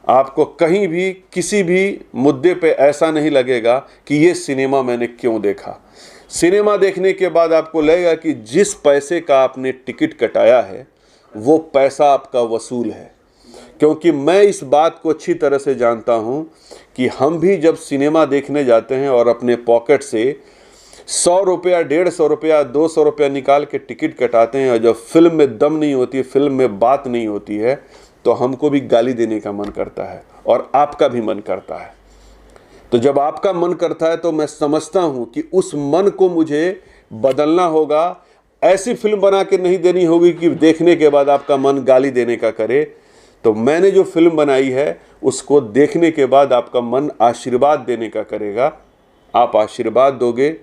आपको कहीं भी किसी भी मुद्दे पे ऐसा नहीं लगेगा कि ये सिनेमा मैंने क्यों देखा। सिनेमा देखने के बाद आपको लगेगा कि जिस पैसे का आपने टिकट कटाया है वो पैसा आपका वसूल है। क्योंकि मैं इस बात को अच्छी तरह से जानता हूँ कि हम भी जब सिनेमा देखने जाते हैं और अपने पॉकेट से 100 रुपया, 150 रुपया, 200 रुपया निकाल के टिकट कटाते हैं और जब फिल्म में दम नहीं होती है, फिल्म में बात नहीं होती है, तो हमको भी गाली देने का मन करता है और आपका भी मन करता है। तो जब आपका मन करता है तो मैं समझता हूं कि उस मन को मुझे बदलना होगा। ऐसी फिल्म बना के नहीं देनी होगी कि देखने के बाद आपका मन गाली देने का करे। तो मैंने जो फिल्म बनाई है उसको देखने के बाद आपका मन आशीर्वाद देने का करेगा। आप आशीर्वाद दोगे,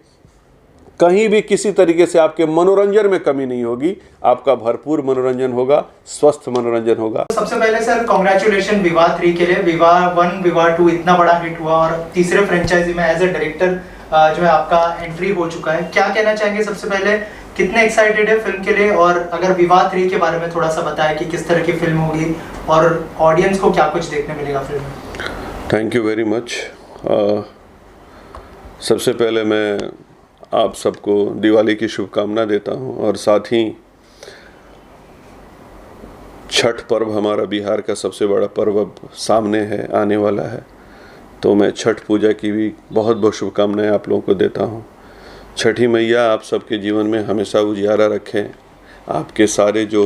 कहीं भी किसी तरीके से आपके मनोरंजन में कमी नहीं होगी, आपका भरपूर मनोरंजन होगा, स्वस्थ मनोरंजन होगा। सबसे पहले सर कांग्रेचुलेशन विवाह 3 के लिए। विवाह 1, विवाह 2 इतना बड़ा हिट हुआ और तीसरे फ्रेंचाइजी में एज ए डायरेक्टर जो है आपका एंट्री हो चुका है। क्या कहना चाहेंगे सबसे पहले, कितने एक्साइटेड है फिल्म के लिए, और अगर विवाह 3 के बारे में थोड़ा सा बताएं कि किस तरह की फिल्म होगी और ऑडियंस को क्या कुछ देखने मिलेगा फिल्म में। Thank you very much. सबसे पहले मैं आप सबको दिवाली की शुभकामना देता हूं और साथ ही छठ पर्व हमारा बिहार का सबसे बड़ा पर्व अब सामने है, आने वाला है। तो मैं छठ पूजा की भी बहुत बहुत शुभकामनाएं आप लोगों को देता हूं। छठी मैया आप सबके जीवन में हमेशा उजियारा रखें, आपके सारे जो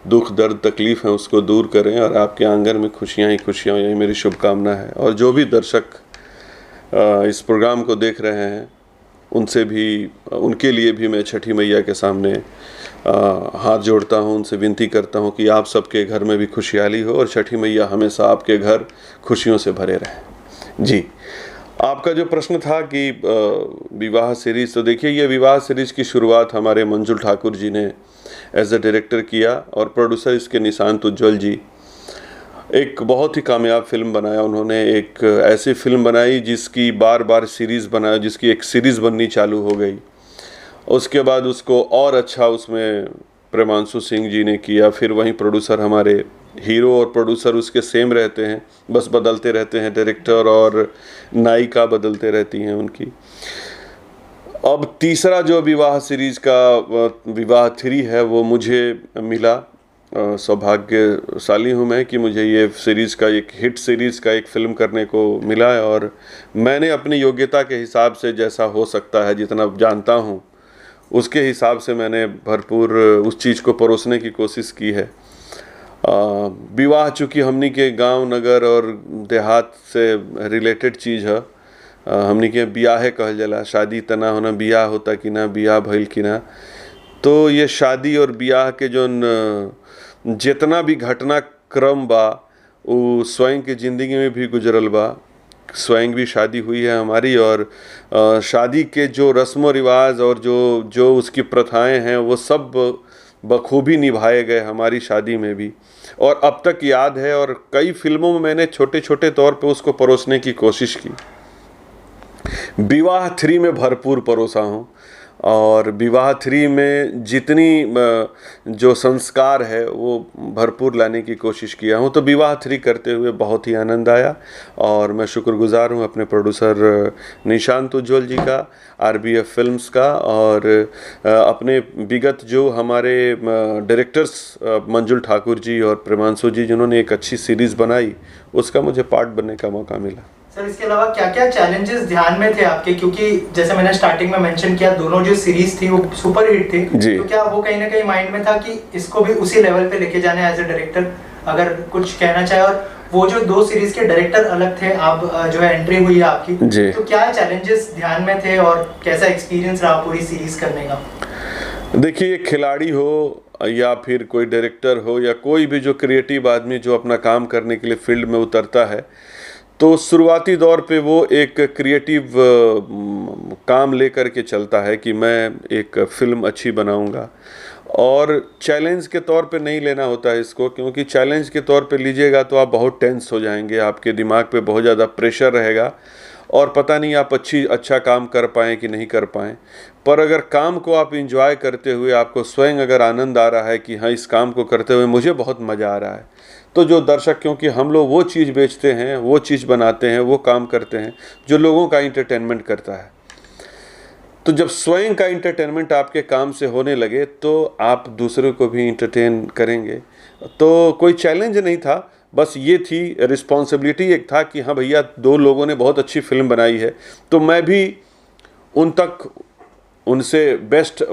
दुख दर्द तकलीफ़ हैं उसको दूर करें और आपके आंगन में खुशियां ही खुशियां, यही मेरी शुभकामना है। और जो भी दर्शक इस प्रोग्राम को देख रहे हैं उनसे भी, उनके लिए भी मैं छठी मैया के सामने हाथ जोड़ता हूं, उनसे विनती करता हूं कि आप सबके घर में भी खुशहाली हो और छठी मैया हमेशा आपके घर खुशियों से भरे रहें। जी, आपका जो प्रश्न था कि विवाह सीरीज़, तो देखिए ये विवाह सीरीज़ की शुरुआत हमारे मंजुल ठाकुर जी ने एज ए डायरेक्टर किया और प्रोड्यूसर इसके निशांत उज्ज्वल जी। एक बहुत ही कामयाब फिल्म बनाया उन्होंने। एक ऐसी फिल्म बनाई जिसकी बार बार सीरीज़ बनाया, जिसकी एक सीरीज़ बननी चालू हो गई। उसके बाद उसको और अच्छा उसमें प्रेमांशु सिंह जी ने किया। फिर वहीं प्रोड्यूसर, हमारे हीरो और प्रोड्यूसर उसके सेम रहते हैं, बस बदलते रहते हैं, डायरेक्टर और नायिका बदलते रहती हैं उनकी। अब तीसरा जो विवाह सीरीज़ का विवाह 3 है वो मुझे मिला। सौभाग्यशाली हूँ मैं कि मुझे ये सीरीज़ का, एक हिट सीरीज़ का एक फ़िल्म करने को मिला है और मैंने अपनी योग्यता के हिसाब से, जैसा हो सकता है, जितना जानता हूँ उसके हिसाब से मैंने भरपूर उस चीज़ को परोसने की कोशिश की है। विवाह चूँकि हमनी के गांव नगर और देहात से रिलेटेड चीज़ है, हमनी के बियाहे कहल जाला, शादी तना होना, बियाह होता कि ना, बियाह भइल कि ना। तो ये शादी और बियाह के जो जितना भी घटनाक्रम बा वो स्वयं के ज़िंदगी में भी गुजरल बा। स्वयं भी शादी हुई है हमारी और शादी के जो रस्म व रिवाज और जो उसकी प्रथाएं हैं वो सब बखूबी निभाए गए हमारी शादी में भी, और अब तक याद है। और कई फिल्मों में मैंने छोटे छोटे तौर पे उसको परोसने की कोशिश की। विवाह 3 में भरपूर परोसा हूँ और विवाह 3 में जितनी जो संस्कार है वो भरपूर लाने की कोशिश किया हूँ। तो विवाह 3 करते हुए बहुत ही आनंद आया और मैं शुक्रगुजार हूँ अपने प्रोड्यूसर निशांत उज्ज्वल जी का, RBF फिल्म्स का, और अपने विगत जो हमारे डायरेक्टर्स मंजुल ठाकुर जी और प्रेमांशु जी, जिन्होंने एक अच्छी सीरीज़ बनाई, उसका मुझे पार्ट बनने का मौका मिला। सर इसके अलावा क्या क्या चैलेंजेस ध्यान में थे आपके, क्योंकि जैसे मैंने स्टार्टिंग में मेंशन किया दोनों जो सीरीज थी वो सुपर हिट थी, तो क्या वो कहीं ना कहीं माइंड में था कि इसको भी उसी लेवल पे लेके जाना है एज ए डायरेक्टर, अगर कुछ कहना चाहे? और वो जो 2 सीरीज के डायरेक्टर अलग थे, आप जो है एंट्री हुई है आपकी, तो क्या चैलेंजेस ध्यान में थे और कैसा एक्सपीरियंस रहा पूरी सीरीज करने का? देखिए, खिलाड़ी हो या फिर कोई डायरेक्टर हो या कोई भी जो क्रिएटिव आदमी जो अपना काम करने के लिए फील्ड में उतरता है, तो शुरुआती दौर पे वो एक क्रिएटिव काम लेकर के चलता है कि मैं एक फ़िल्म अच्छी बनाऊंगा, और चैलेंज के तौर पे नहीं लेना होता है इसको, क्योंकि चैलेंज के तौर पे लीजिएगा तो आप बहुत टेंस हो जाएंगे, आपके दिमाग पे बहुत ज़्यादा प्रेशर रहेगा और पता नहीं आप अच्छा काम कर पाएँ कि नहीं कर पाएँ, पर अगर काम को आप एंजॉय करते हुए आपको स्वयं अगर आनंद आ रहा है कि हाँ इस काम को करते हुए मुझे बहुत मज़ा आ रहा है, तो जो दर्शक, क्योंकि हम लोग वो चीज़ बेचते हैं, वो चीज़ बनाते हैं, वो काम करते हैं जो लोगों का इंटरटेनमेंट करता है, तो जब स्वयं का इंटरटेनमेंट आपके काम से होने लगे तो आप दूसरों को भी इंटरटेन करेंगे। तो कोई चैलेंज नहीं था, बस ये थी रिस्पॉन्सिबिलिटी एक था कि हाँ भैया 2 लोगों ने बहुत अच्छी फिल्म बनाई है, तो मैं भी उन तक उनसे बेस्ट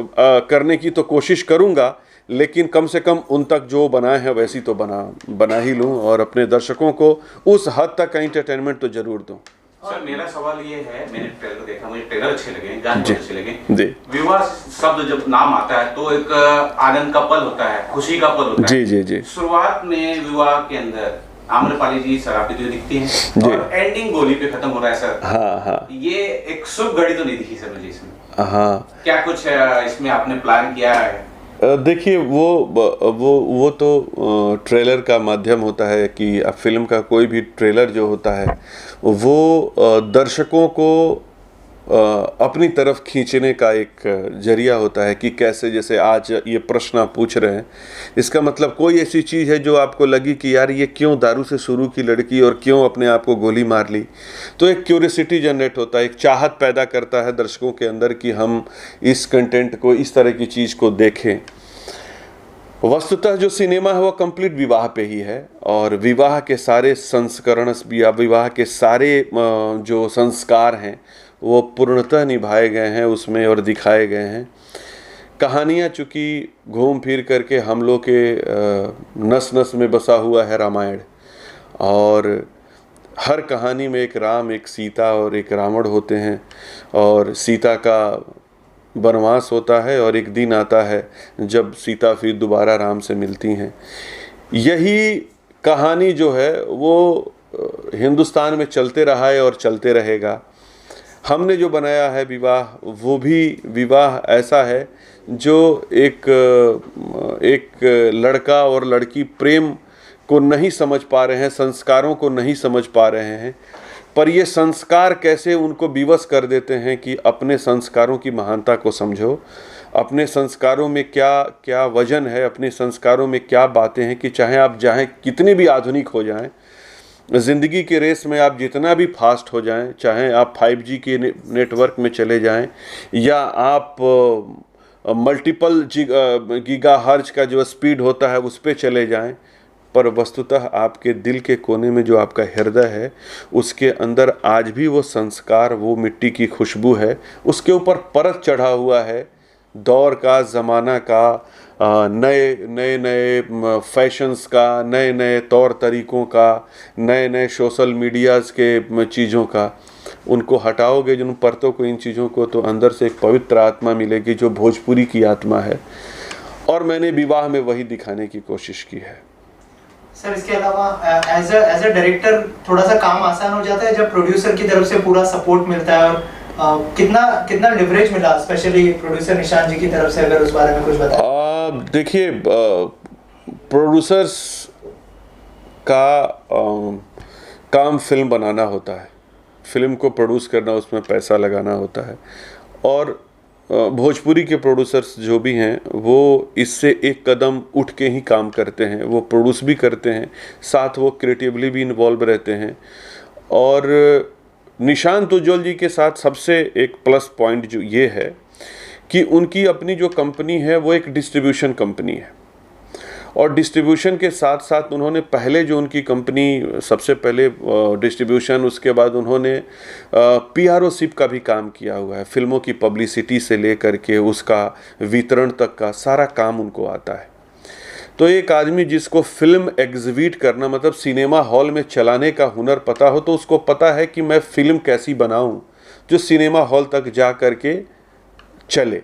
करने की तो कोशिश करूँगा, लेकिन कम से कम उन तक जो बनाए हैं वैसी तो बना ही लूँ और अपने दर्शकों को उस हद तक का इंटरटेनमेंट तो ज़रूर दूँ। सर मेरा सवाल ये है, मैंने ट्रेलर देखा, मुझे ट्रेलर अच्छे लगे, गाने बहुत अच्छे लगे। जी। विवाह शब्द जब नाम आता है तो एक आनंद का पल होता है, खुशी का पल होता है। जी जी जी। शुरुआत में विवाह के अंदर आम्रपाली जी शराब पीते हुए दिखती हैं और एंडिंग गोली पे खत्म हो रहा है सर। हाँ हाँ। ये एक शुभ घड़ी तो नहीं दिखी सर मुझे इसमें। हाँ। क्या कुछ इसमें आपने प्लान किया है? देखिए वो तो ट्रेलर का माध्यम होता है कि फिल्म का कोई भी ट्रेलर जो होता है वो दर्शकों को अपनी तरफ खींचने का एक जरिया होता है कि कैसे, जैसे आज ये प्रश्न आप पूछ रहे हैं, इसका मतलब कोई ऐसी चीज़ है जो आपको लगी कि यार ये क्यों दारू से शुरू की लड़की और क्यों अपने आप को गोली मार ली, तो एक क्यूरियोसिटी जनरेट होता है, एक चाहत पैदा करता है दर्शकों के अंदर कि हम इस कंटेंट को, इस तरह की चीज़ को देखें। वस्तुतः जो सिनेमा है वो कंप्लीट विवाह पे ही है और विवाह के सारे संस्करण या विवाह के सारे जो संस्कार हैं वो पूर्णतः निभाए गए हैं उसमें और दिखाए गए हैं। कहानियाँ चूँकि घूम फिर करके हम लोग के नस नस में बसा हुआ है रामायण, और हर कहानी में एक राम, एक सीता और एक रावण होते हैं, और सीता का वनवास होता है और एक दिन आता है जब सीता फिर दोबारा राम से मिलती हैं। यही कहानी जो है वो हिंदुस्तान में चलते रहा है और चलते रहेगा। हमने जो बनाया है विवाह, वो भी विवाह ऐसा है जो एक लड़का और लड़की प्रेम को नहीं समझ पा रहे हैं, संस्कारों को नहीं समझ पा रहे हैं, पर ये संस्कार कैसे उनको विवश कर देते हैं कि अपने संस्कारों की महानता को समझो, अपने संस्कारों में क्या क्या वजन है, अपने संस्कारों में क्या बातें हैं कि चाहे कितने भी आधुनिक हो जाएं, ज़िंदगी के रेस में आप जितना भी फास्ट हो जाएं, चाहे आप 5G के नेटवर्क में चले जाएं या आप मल्टीपल गीगाहर्ट्ज़ का जो स्पीड होता है उस पर चले जाएं, पर वस्तुतः आपके दिल के कोने में जो आपका हृदय है उसके अंदर आज भी वो संस्कार, वो मिट्टी की खुशबू है, उसके ऊपर परत चढ़ा हुआ है दौर का, ज़माना का, नए फैशंस का, नए नए तौर तरीक़ों का, नए नए सोशल मीडियाज़ के चीज़ों का। उनको हटाओगे जिन परतों को, इन चीज़ों को, तो अंदर से एक पवित्र आत्मा मिलेगी जो भोजपुरी की आत्मा है, और मैंने विवाह में वही दिखाने की कोशिश की है। सर इसके अलावा एज अ डायरेक्टर थोड़ा सा काम आसान हो जाता है जब प्रोड्यूसर की तरफ से पूरा सपोर्ट मिलता है, और कितना लिवरेज मिला स्पेशली प्रोड्यूसर निशान जी की तरफ से, अगर उस बारे में कुछ बताएं। देखिए, प्रोड्यूसर्स का काम फिल्म बनाना होता है, फिल्म को प्रोड्यूस करना, उसमें पैसा लगाना होता है, और भोजपुरी के प्रोड्यूसर्स जो भी हैं वो इससे एक कदम उठ के ही काम करते हैं, वो प्रोड्यूस भी करते हैं, साथ वो क्रिएटिवली भी इन्वॉल्व रहते हैं। और निशांत उज्ज्वल जी के साथ सबसे एक प्लस पॉइंट जो ये है कि उनकी अपनी जो कंपनी है वो एक डिस्ट्रीब्यूशन कंपनी है, और डिस्ट्रीब्यूशन के साथ साथ उन्होंने पहले जो उनकी कंपनी, सबसे पहले डिस्ट्रीब्यूशन, उसके बाद उन्होंने PROship का भी काम किया हुआ है, फिल्मों की पब्लिसिटी से लेकर के उसका वितरण तक का सारा काम उनको आता है। तो एक आदमी जिसको फिल्म एग्जिबिट करना, मतलब सिनेमा हॉल में चलाने का हुनर पता हो, तो उसको पता है कि मैं फिल्म कैसी बनाऊं जो सिनेमा हॉल तक जा कर के चले।